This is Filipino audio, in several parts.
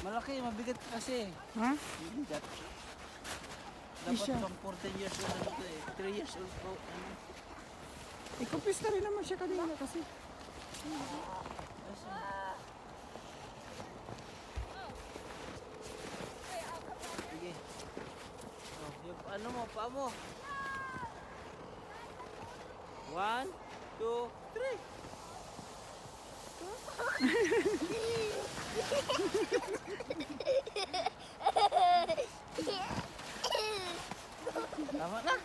Malaki, mabigat kasi. Ha? Mabigat. Dapat Isa. pang 14 years old na ito eh. 3 years old po. Ikupis na rin naman siya kanina kasi. Sige. Oh, yung ano mo, paa mo. 1, 2, 3. Tama na.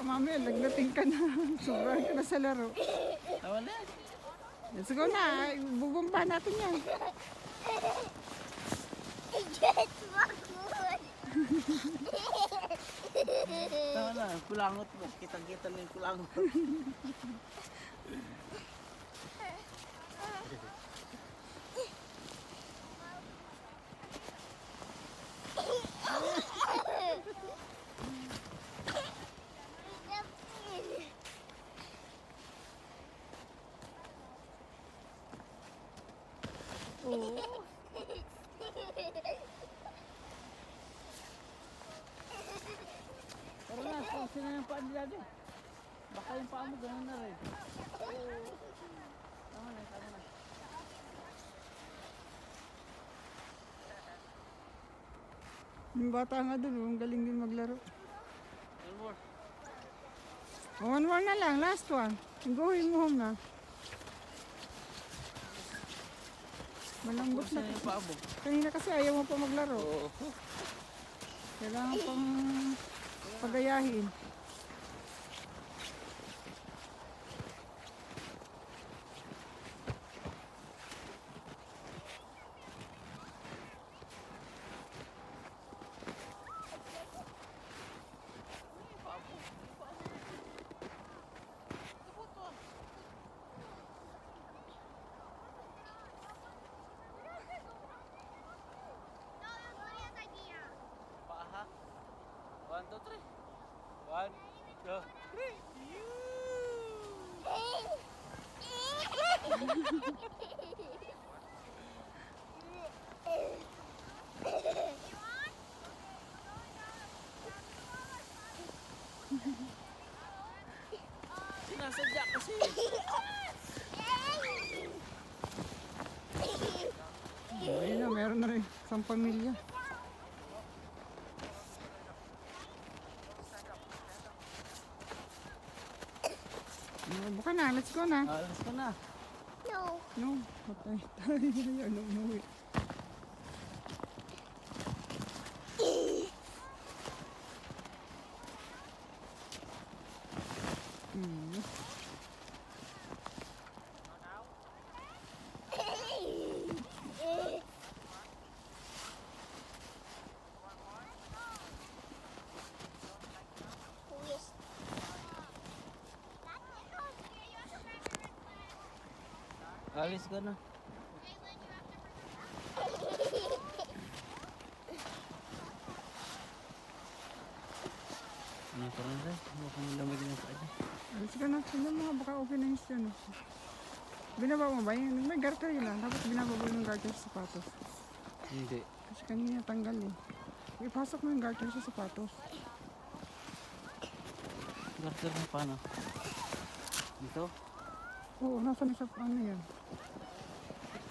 Mamaya, laglating ka na. Sobrang ka na sa laro. Tama na. Let's go na. Bubumba natin yan. Tama na. Kulangot mo. Kitang-kita na yung kulangot. Oo. Tara na. Sponsor na yung paa nila din. Baka yung paa mo ganun na rin. Tama na. Tama na. Yung bata nga dun, ang galing din maglaro. One more. One more na lang, last one. Going home na. Malambot Sponsor na. na yung paa mo. Kanina kasi ayaw mo pa maglaro. Oo. Kailangan pang pagayahin. Paa ha? 1, 2, 3. 1, 2, 3. Sinasadya kasi. Ayun na, meron na rin isang pamilya. Buka na, let's go na. Alas ka na. No, patay tayo. Ano, umuwi. Hmm. Alis ka na. Ano ka rin rin? Baka malamig na pa dyan. Alis ka na. Tignan mo, baka open na yung ano. Binaba mo ba yun? May garter yun lang. Dapat binaba mo yung garter sa sapatos. Hindi. Kasi kanina tanggal eh. Ipasok mo yung garter sa sapatos. Garter na paano? Dito? Oo, nasa sa ano yan.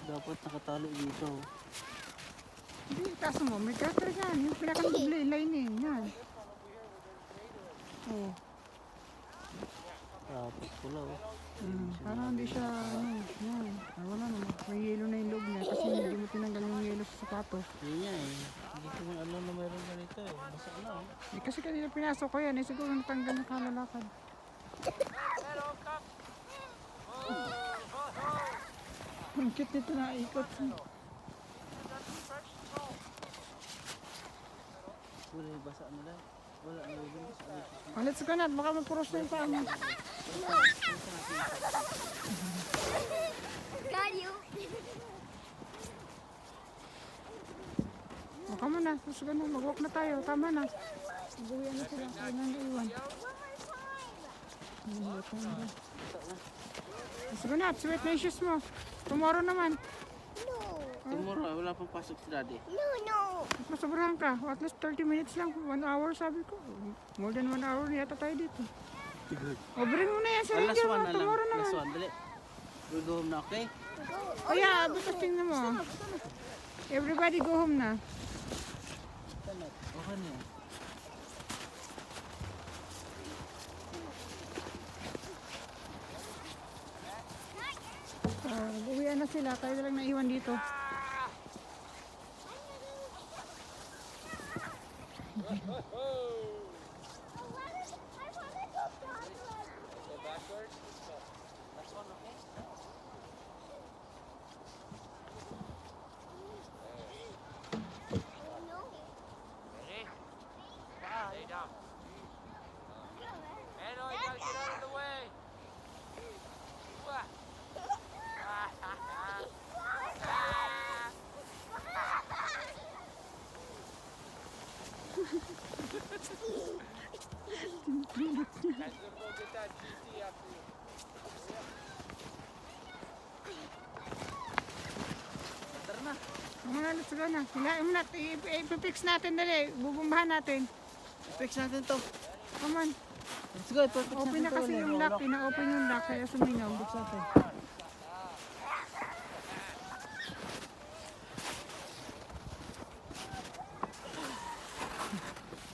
Dapat nakatali dito. Hindi, kaso mo, may garter yan. Yung pinaka-lining yan. Oo. Tapos pula oh. Para hindi siya, ano, yan. Wala naman. May yelo na yung loob niya kasi hindi mo tinanggal yung yelo sa sapatos. Yun nga eh. Hindi ko man alam na mayroon ganito eh. Basta na eh. Eh, kasi kanina pinasok ko yan, eh siguro natanggal yung kalalakad. Ang cute nito na ikot. Wala yung basa nila. Wala na yung basa. Oh, let's go na, baka mapuros na yung paa mo. Baka mo na, let's go na, mag-walk na tayo, tama na. Mag-uwi na sila, kaya nang iwan. Let's go na, sweat na yung shoes mo. Tomorrow naman. No. Oh, tomorrow, wala pang pasok si daddy. Masobrahan ka. At least 30 minutes lang. 1 hour sabi ko. More than 1 hour yata tayo dito. O, bring mo na yan sa Last radio mo. one na lang. Tomorrow na Last lang. one, dali. We'll go home na, okay? Kaya, bukas tingnan mo. Everybody go home na. Okay na yan. Uwian na sila. Tayo na lang naiwan dito. Tara na. Mga let's go na. Hilain mo na. Ipipix natin dali. Bubumbahan natin. Fix natin to. Come on. Let's go. Ito, fix Open natin na to. kasi yung lock. Pina-open yung lock. Kaya sumingaw. Fix natin.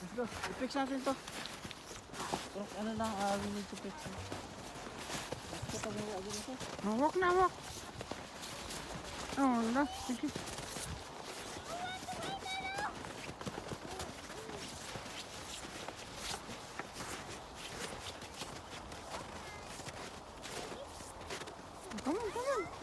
Let's go. I-fix natin to. Pero ano lang, we need to fix it. Let's go, tabi mo agad ito. Oh, walk na, walk. Oh, wala. Sige. Come on, come on.